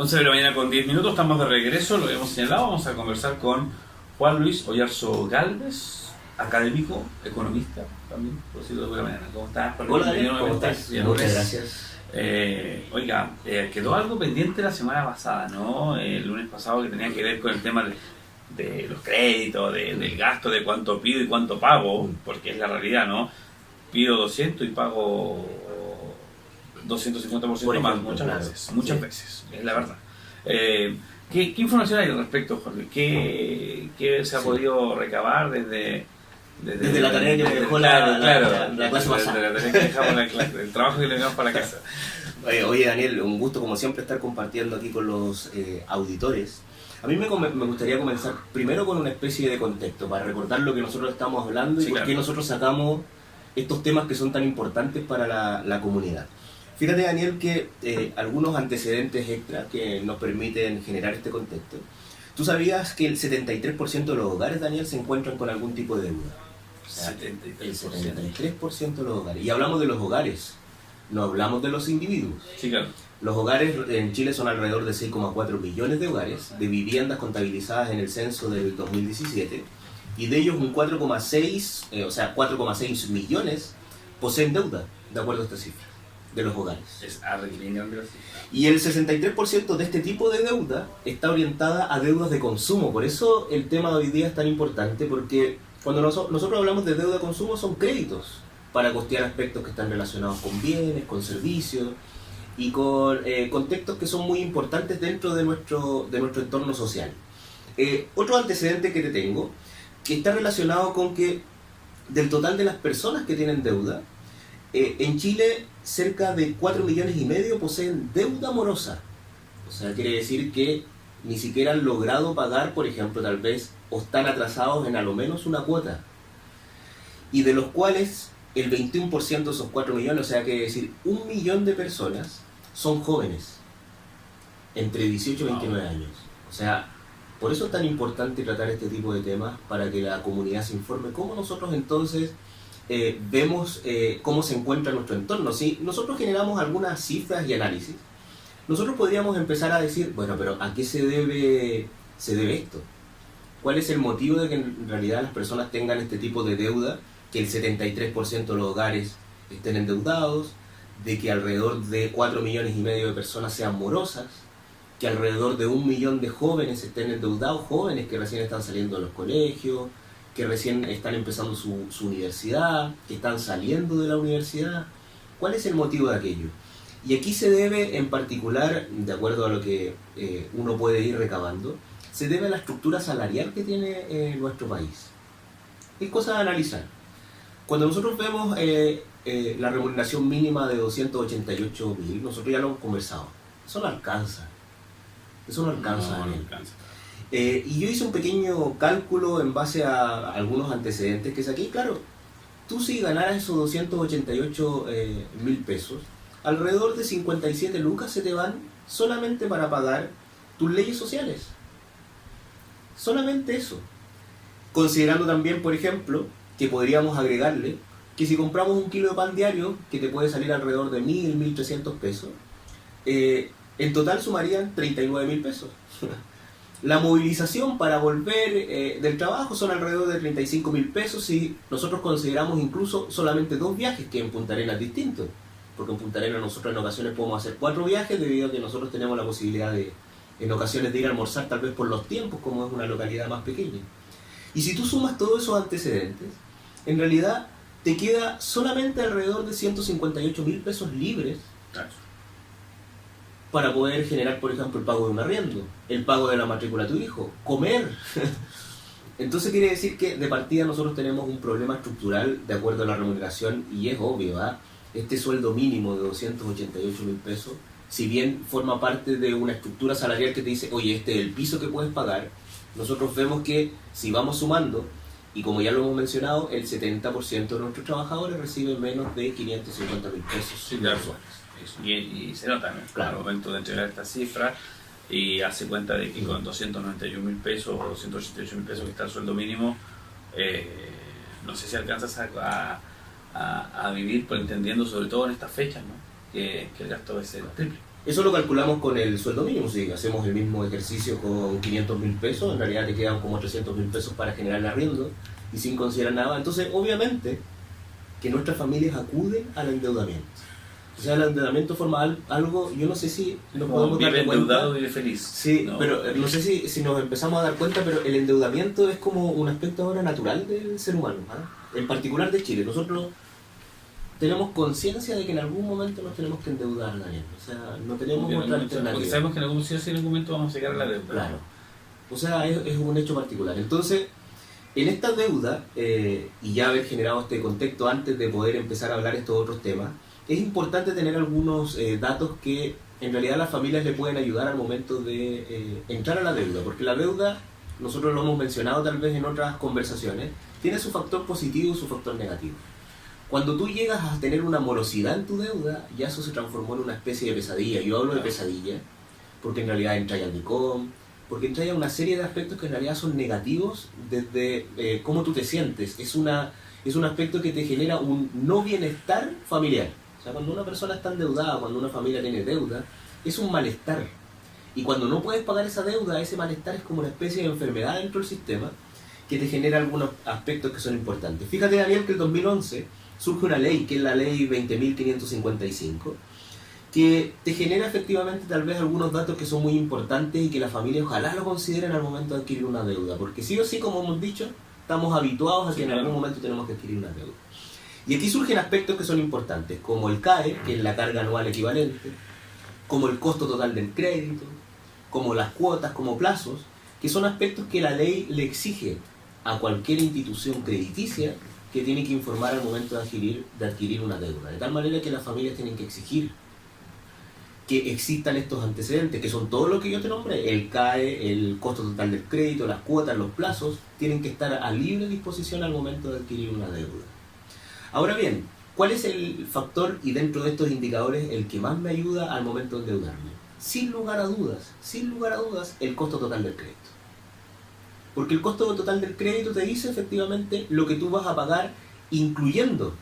11 de la mañana con 10 minutos, estamos de regreso, lo habíamos señalado, vamos a conversar con Juan Luis Oyarzo Gálvez, académico, economista también, por decirlo de alguna manera. ¿Cómo estás? Hola, Daniel, ¿cómo estás? Muchas gracias. Oiga, quedó algo pendiente la semana pasada, ¿no? El lunes pasado, que tenía que ver con el tema de los créditos, del gasto, de cuánto pido y cuánto pago, porque es la realidad, ¿no? Pido 200 y pago 250% más, muchas veces, es la verdad. ¿Qué información hay al respecto, Jorge? ¿Qué se ha podido recabar desde la tarea que me dejó la clase pasada? El trabajo que le dejamos para la casa. Oye, Daniel, un gusto como siempre estar compartiendo aquí con los auditores. A mí me gustaría comenzar primero con una especie de contexto para recordar lo que nosotros estamos hablando y por qué nosotros sacamos estos temas que son tan importantes para la comunidad. Fíjate, Daniel, que algunos antecedentes extra que nos permiten generar este contexto. ¿Tú sabías que el 73% de los hogares, Daniel, se encuentran con algún tipo de deuda? O sea, el 73% de los hogares. Y hablamos de los hogares, no hablamos de los individuos. Sí, claro. Los hogares en Chile son alrededor de 6,4 millones de hogares, de viviendas contabilizadas en el censo del 2017, y de ellos un 4,6 millones poseen deuda, de acuerdo a esta cifra, de los hogares. Es grande. Y el 63% de este tipo de deuda está orientada a deudas de consumo. Por eso el tema de hoy día es tan importante, porque cuando nosotros hablamos de deuda de consumo son créditos para costear aspectos que están relacionados con bienes, con servicios y con contextos que son muy importantes dentro de nuestro entorno social. Otro antecedente que te tengo, que está relacionado con que del total de las personas que tienen deuda, en Chile cerca de 4,5 millones poseen deuda morosa. O sea, quiere decir que ni siquiera han logrado pagar, por ejemplo, tal vez, o están atrasados en a lo menos una cuota. Y de los cuales el 21% de esos 4 millones, o sea, quiere decir 1 millón de personas son jóvenes, entre 18 y 29 años. O sea, por eso es tan importante tratar este tipo de temas, para que la comunidad se informe cómo nosotros entonces vemos cómo se encuentra nuestro entorno. Si nosotros generamos algunas cifras y análisis, nosotros podríamos empezar a decir, bueno, pero ¿a qué se debe esto? ¿Cuál es el motivo de que en realidad las personas tengan este tipo de deuda, que el 73% de los hogares estén endeudados, de que alrededor de 4,5 millones de personas sean morosas, que alrededor de 1 millón de jóvenes estén endeudados, jóvenes que recién están saliendo de los colegios, que recién están empezando su universidad, que están saliendo de la universidad? ¿Cuál es el motivo de aquello? Y aquí se debe, en particular, de acuerdo a lo que uno puede ir recabando, se debe a la estructura salarial que tiene nuestro país. Es cosa de analizar. Cuando nosotros vemos la remuneración mínima de 288.000, nosotros ya lo hemos conversado, eso no alcanza. No alcanza. Y yo hice un pequeño cálculo en base a algunos antecedentes que saqué. Y claro, tú si ganaras esos 288.000 pesos, alrededor de 57 lucas se te van solamente para pagar tus leyes sociales. Solamente eso. Considerando también, por ejemplo, que podríamos agregarle que si compramos un kilo de pan diario, que te puede salir alrededor de 1.300 pesos, en total sumarían 39.000 pesos. La movilización para volver del trabajo son alrededor de 35.000 pesos si nosotros consideramos incluso solamente 2 viajes, que en Punta Arenas es distinto, porque en Punta Arenas nosotros en ocasiones podemos hacer 4 viajes debido a que nosotros tenemos la posibilidad en ocasiones de ir a almorzar tal vez por los tiempos, como es una localidad más pequeña. Y si tú sumas todos esos antecedentes, en realidad te queda solamente alrededor de 158.000 pesos libres para poder generar, por ejemplo, el pago de un arriendo, el pago de la matrícula de tu hijo, comer. Entonces quiere decir que de partida nosotros tenemos un problema estructural de acuerdo a la remuneración, y es obvio, ¿eh? Este sueldo mínimo de 288.000 pesos, si bien forma parte de una estructura salarial que te dice, oye, este es el piso que puedes pagar, nosotros vemos que si vamos sumando, y como ya lo hemos mencionado, el 70% de nuestros trabajadores reciben menos de 550.000 pesos. Sí, claro. Y se nota, ¿no? Claro. Al momento de entregar esta cifra y hace cuenta de que con 291.000 pesos o 288.000 pesos que está el sueldo mínimo, no sé si alcanzas a vivir, pues, entendiendo sobre todo en estas fechas, ¿no? que el gasto va a ser triple. Eso lo calculamos con el sueldo mínimo. Si hacemos el mismo ejercicio con 500.000 pesos, en realidad te quedan como 300.000 pesos para generar el arriendo y sin considerar nada. Entonces, obviamente, que nuestras familias acuden al endeudamiento. O sea, el endeudamiento forma algo, yo no sé si nos podemos dar vive cuenta. endeudado, vive feliz. Sí, ¿no? pero no sé si nos empezamos a dar cuenta, pero el endeudamiento es como un aspecto ahora natural del ser humano, ¿ah? En particular de Chile. Nosotros tenemos conciencia de que en algún momento nos tenemos que endeudar, Daniel. O sea, no tenemos otra alternativa. Porque sabemos que en algún momento vamos a llegar a la deuda. Claro. O sea, es un hecho particular. Entonces, en esta deuda, y ya haber generado este contexto antes de poder empezar a hablar estos otros temas, es importante tener algunos datos que en realidad las familias le pueden ayudar al momento de entrar a la deuda. Porque la deuda, nosotros lo hemos mencionado tal vez en otras conversaciones, tiene su factor positivo y su factor negativo. Cuando tú llegas a tener una morosidad en tu deuda, ya eso se transformó en una especie de pesadilla. Yo hablo de pesadilla porque en realidad entra ya al DICOM, porque entra ya una serie de aspectos que en realidad son negativos desde cómo tú te sientes. Es un aspecto que te genera un no bienestar familiar. O sea, cuando una persona está endeudada, cuando una familia tiene deuda, es un malestar. Y cuando no puedes pagar esa deuda, ese malestar es como una especie de enfermedad dentro del sistema que te genera algunos aspectos que son importantes. Fíjate, Daniel, que en 2011 surge una ley, que es la ley 20.555, que te genera efectivamente tal vez algunos datos que son muy importantes y que las familias ojalá lo consideren al momento de adquirir una deuda, porque sí o sí, como hemos dicho, estamos habituados a que en algún momento tenemos que adquirir una deuda. Y aquí surgen aspectos que son importantes, como el CAE, que es la carga anual equivalente, como el costo total del crédito, como las cuotas, como plazos, que son aspectos que la ley le exige a cualquier institución crediticia que tiene que informar al momento de adquirir una deuda. De tal manera que las familias tienen que exigir que existan estos antecedentes, que son todo lo que yo te nombré, el CAE, el costo total del crédito, las cuotas, los plazos, tienen que estar a libre disposición al momento de adquirir una deuda. Ahora bien, ¿cuál es el factor y dentro de estos indicadores el que más me ayuda al momento de endeudarme? Sin lugar a dudas, el costo total del crédito. Porque el costo total del crédito te dice efectivamente lo que tú vas a pagar, incluyendo,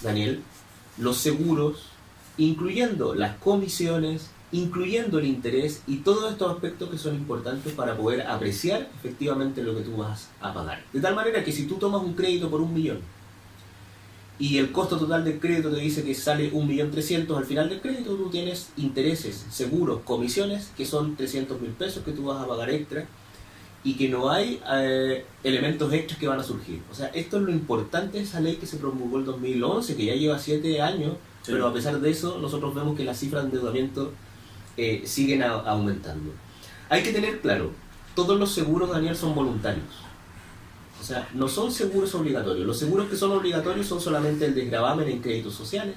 Daniel, los seguros, incluyendo las comisiones, incluyendo el interés y todos estos aspectos que son importantes para poder apreciar efectivamente lo que tú vas a pagar. De tal manera que si tú tomas un crédito por 1 millón y el costo total del crédito te dice que sale 1.300.000 al final del crédito, tú tienes intereses, seguros, comisiones, que son 300.000 pesos que tú vas a pagar extra y que no hay elementos extras que van a surgir. O sea, esto es lo importante de esa ley que se promulgó en 2011, que ya lleva 7 años, sí. Pero a pesar de eso, nosotros vemos que las cifras de endeudamiento siguen aumentando. Hay que tener claro, todos los seguros, Daniel, son voluntarios. O sea, no son seguros obligatorios. Los seguros que son obligatorios son solamente el desgravamen en créditos sociales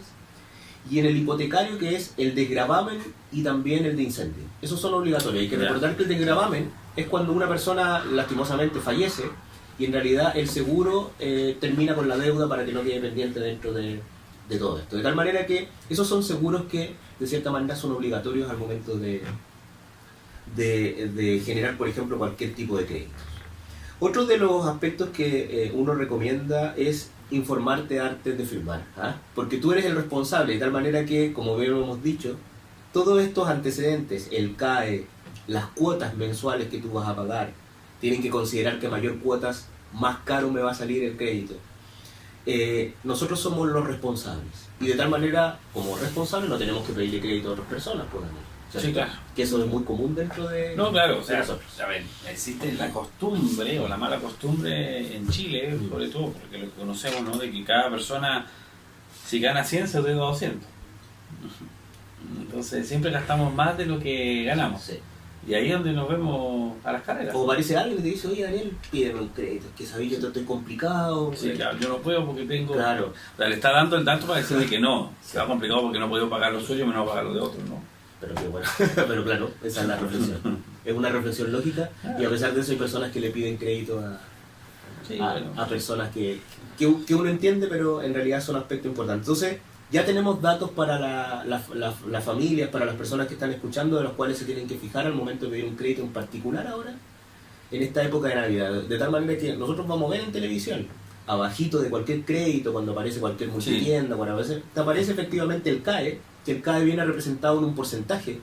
y en el hipotecario, que es el desgravamen y también el de incendio. Esos son obligatorios. Hay que recordar que el desgravamen es cuando una persona lastimosamente fallece y en realidad el seguro termina con la deuda para que no quede pendiente dentro de todo esto. De tal manera que esos son seguros que de cierta manera son obligatorios al momento de generar, por ejemplo, cualquier tipo de créditos. Otro de los aspectos que uno recomienda es informarte antes de firmar, porque tú eres el responsable, de tal manera que, como bien hemos dicho, todos estos antecedentes, el CAE, las cuotas mensuales que tú vas a pagar, tienen que considerar que mayor cuotas, más caro me va a salir el crédito. Nosotros somos los responsables y de tal manera, como responsables, no tenemos que pedirle crédito a otras personas, por ejemplo. O sea, sí, claro. Que eso es muy común dentro de... No, claro, o sea, nosotros. A ver, existe la costumbre o la mala costumbre en Chile, sobre todo, porque lo que conocemos, ¿no? De que cada persona, si gana 100, se deuda 200. Entonces siempre gastamos más de lo que ganamos. Sí. Y ahí es donde nos vemos a las carreras. O aparece alguien que te dice, oye Daniel, pídeme un crédito, es que sabes, yo estoy complicado. Sí, claro, yo no puedo porque tengo... Claro. O sea, le está dando el dato para decirle que no, se va complicado porque no puedo pagar lo suyo, me no voy a pagar lo de otro, ¿no? Pero que bueno, pero claro, esa es la reflexión. Es una reflexión lógica y a pesar de eso hay personas que le piden crédito a personas que uno entiende, pero en realidad son aspectos importantes. Entonces, ya tenemos datos para las familias, para las personas que están escuchando, de los cuales se tienen que fijar al momento de pedir un crédito en particular ahora, en esta época de Navidad. De tal manera que nosotros vamos a ver en televisión, abajito de cualquier crédito, cuando aparece cualquier multitienda, cuando te aparece efectivamente el CAE, que el CAE viene representado en un porcentaje,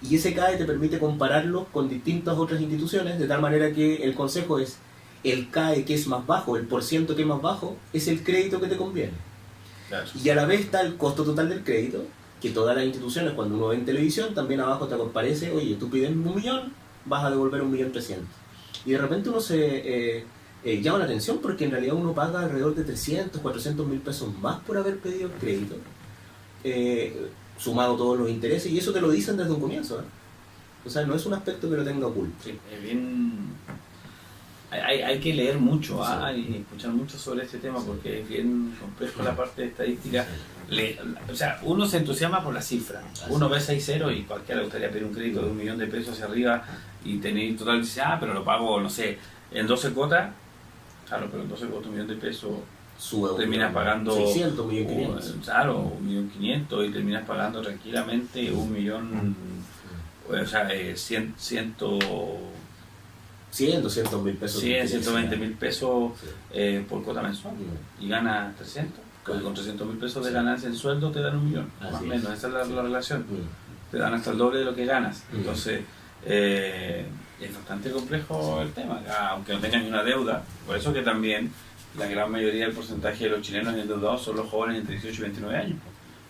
y ese CAE te permite compararlo con distintas otras instituciones, de tal manera que el consejo es el CAE que es más bajo, el porciento que es más bajo, es el crédito que te conviene. Claro. Y a la vez está el costo total del crédito, que todas las instituciones, cuando uno ve en televisión, también abajo te aparece, oye, tú pides 1 millón, vas a devolver 1.300.000. Y de repente uno se llama la atención porque en realidad uno paga alrededor de 300, 400.000 pesos más por haber pedido el crédito, sumado todos los intereses, y eso te lo dicen desde un comienzo, ¿eh? O sea, no es un aspecto que lo tenga oculto. Sí, es bien... Hay que leer mucho y escuchar mucho sobre este tema porque es bien complejo la parte de estadística. O sea, uno se entusiasma por la cifra. Uno ve 6 ceros y cualquiera le gustaría pedir un crédito de 1 millón de pesos hacia arriba y tener total, dice, pero lo pago, no sé, en 12 cuotas. Claro, pero en 12 cuotas 1 millón de pesos terminas pagando 600, 1.500.000. Claro, 1.500.000 y terminas pagando tranquilamente 1 millón, o sea, 200.000 pesos. 120.000 pesos por cuota mensual y ganas 300. Porque con 300.000 pesos de ganancia en sueldo te dan 1 millón, más o menos, esa es la relación. Te dan hasta el doble de lo que ganas. Entonces, es bastante complejo el tema, aunque no tengas ni una deuda. Por eso que también la gran mayoría del porcentaje de los chilenos endeudados son los jóvenes entre 18 y 29 años.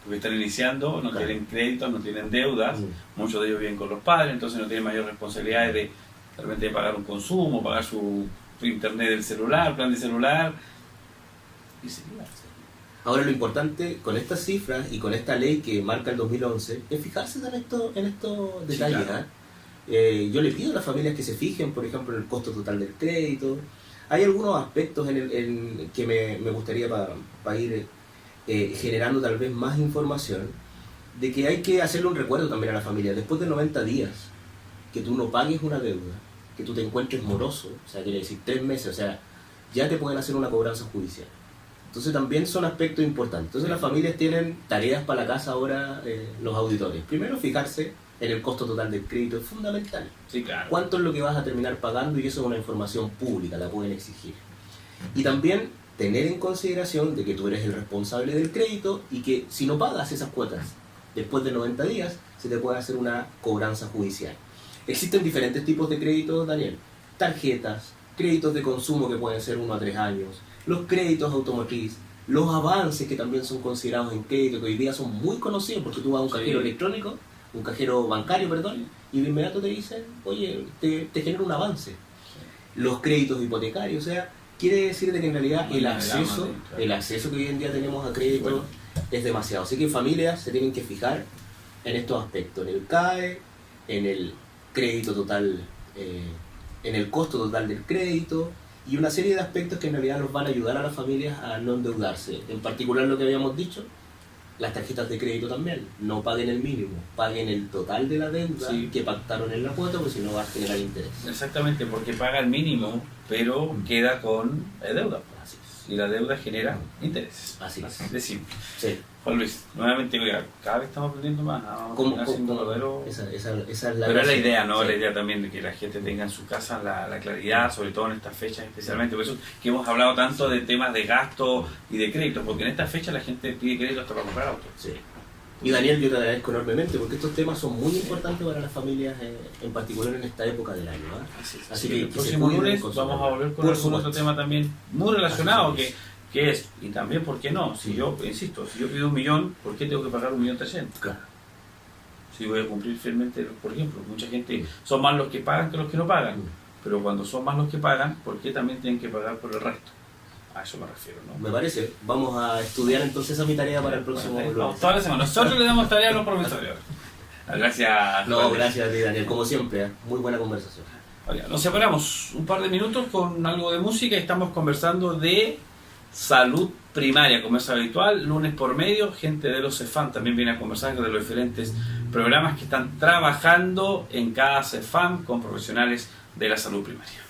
Porque están iniciando, no tienen créditos, no tienen deudas, muchos de ellos viven con los padres, entonces no tienen mayor responsabilidad de repente pagar un consumo, pagar su internet del celular, plan de celular, y seguir. Ahora lo importante con estas cifras y con esta ley que marca el 2011 es fijarse en estos detalles. Sí, claro. Yo le pido a las familias que se fijen, por ejemplo, en el costo total del crédito. Hay algunos aspectos que me gustaría para ir generando tal vez más información, de que hay que hacerle un recuerdo también a la familia. Después de 90 días que tú no pagues una deuda, que tú te encuentres moroso, o sea, quiere decir 3 meses, o sea, ya te pueden hacer una cobranza judicial. Entonces también son aspectos importantes. Entonces las familias tienen tareas para la casa ahora, los auditores. Primero, fijarse en el costo total del crédito, es fundamental. Sí, claro. ¿Cuánto es lo que vas a terminar pagando? Y eso es una información pública, la pueden exigir. Y también tener en consideración de que tú eres el responsable del crédito y que si no pagas esas cuotas después de 90 días, se te puede hacer una cobranza judicial. Existen diferentes tipos de créditos, Daniel. Tarjetas, créditos de consumo que pueden ser 1 a 3 años, los créditos automotriz, los avances que también son considerados en crédito, que hoy día son muy conocidos porque tú vas a un cajero electrónico, un cajero bancario, perdón, y de inmediato te dicen, oye, te genera un avance. Los créditos hipotecarios, o sea, quiere decir de que en realidad el acceso que hoy en día tenemos a crédito es demasiado. Así que familias se tienen que fijar en estos aspectos, en el CAE, en el crédito total, en el costo total del crédito y una serie de aspectos que en realidad nos van a ayudar a las familias a no endeudarse. En particular lo que habíamos dicho, las tarjetas de crédito también, no paguen el mínimo, paguen el total de la deuda que pactaron en la cuota, porque si no va a generar interés. Exactamente, porque paga el mínimo, pero queda con deuda. Así es. Y la deuda genera intereses. Así es. De simple. Sí. Juan Luis, nuevamente, oiga, cada vez estamos aprendiendo más. Esa es la pero es la idea, ¿no? Sí. La idea también de que la gente tenga en su casa la claridad, sobre todo en estas fechas especialmente. Por eso que hemos hablado tanto de temas de gasto y de crédito, porque en estas fechas la gente pide crédito hasta para comprar autos. Sí. Y Daniel, yo te agradezco enormemente porque estos temas son muy importantes para las familias, en particular en esta época del año, ¿eh? Así que el próximo lunes vamos a volver con algún otro tema también muy relacionado que es, y también, ¿por qué no? Si yo, insisto, si yo pido 1 millón, ¿por qué tengo que pagar 1.300.000? Claro. Si voy a cumplir fielmente, por ejemplo, mucha gente, son más los que pagan que los que no pagan, pero cuando son más los que pagan, ¿por qué también tienen que pagar por el resto? A eso me refiero, ¿no? Me parece. Vamos a estudiar entonces esa mi tarea para el próximo lunes. Toda la semana. Nosotros le damos tarea a los profesores. Gracias. No, gracias a ti, Daniel. Como siempre, muy buena conversación. Oye, nos separamos un par de minutos con algo de música y estamos conversando de salud primaria, como es habitual, lunes por medio. Gente de los CEFAM también viene a conversar de los diferentes programas que están trabajando en cada CEFAM con profesionales de la salud primaria.